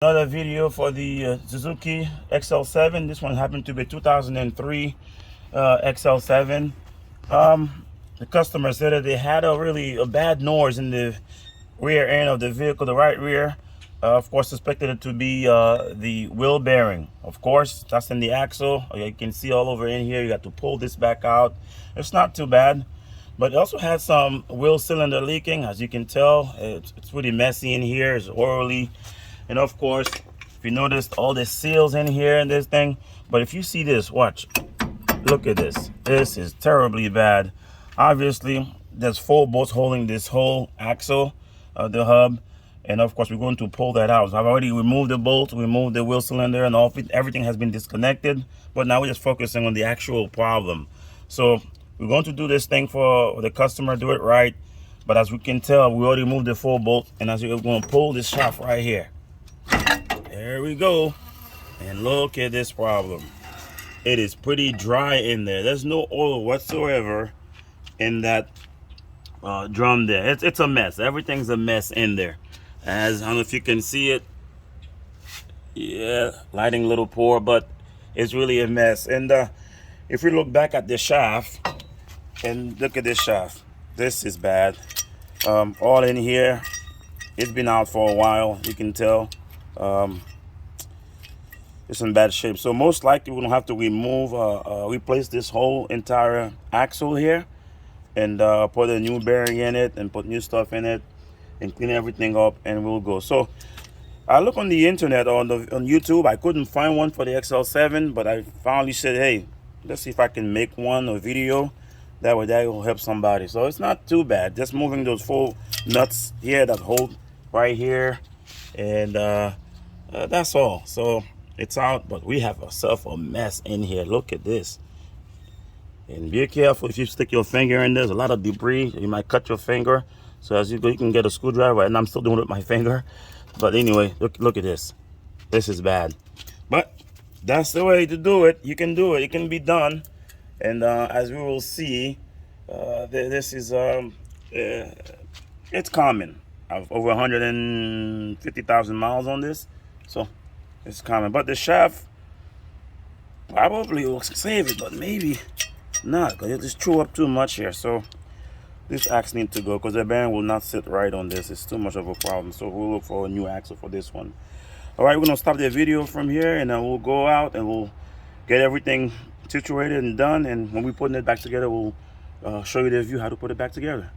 Another video for the Suzuki XL7. This one happened to be 2003 XL7. The customer said that they had a bad noise in the rear end of the vehicle, the right rear. Of course, suspected it to be the wheel bearing. Of course, that's in the axle. You can see all over in here. You got to pull this back out. It's not too bad, but it also has some wheel cylinder leaking. As you can tell, it's really messy in here. It's oily. And of course, if you noticed all the seals in here and this thing, but if you see this, watch, look at this. This is terribly bad. Obviously, there's 4 bolts holding this whole axle of the hub. And of course, we're going to pull that out. So I've already removed the bolts, removed the wheel cylinder, and everything has been disconnected. But now we're just focusing on the actual problem. So we're going to do this thing for the customer, do it right. But as we can tell, we already moved the 4 bolts. And as we're going to pull this shaft right here. There we go. And look at this problem. It is pretty dry in there. There's no oil whatsoever in that drum there. It's a mess. Everything's a mess in there. As I don't know if you can see it. Yeah, lighting a little poor, but it's really a mess. And if we look back at the shaft and look at this shaft, this is bad. All in here, it's been out for a while. You can tell. It's in bad shape, so most likely we're gonna have to remove replace this whole entire axle here and put a new bearing in it and put new stuff in it and clean everything up, and we'll go. So I look on the internet, on YouTube. I couldn't find one for the XL7, but I finally said, hey, let's see if I can make one, a video that will help somebody. So it's not too bad, just moving those 4 nuts here that hold right here, and that's all. So it's out, but we have ourselves a mess in here. Look at this. And be careful if you stick your finger in there. There's a lot of debris. You might cut your finger. So as you go, you can get a screwdriver, and I'm still doing it with my finger. But anyway, look at this. This is bad. But that's the way to do it. You can do it. It can be done. And as we will see, this is it's common. I've over 150,000 miles on this, so it's common. But the shaft probably will save it, but maybe not, because it just chew up too much here. So this axle needs to go, because the bearing will not sit right on this. It's too much of a problem. So we'll look for a new axle for this one. All right, we're gonna stop the video from here, and then we'll go out and we'll get everything situated and done. And when we're putting it back together, we'll show you the view how to put it back together.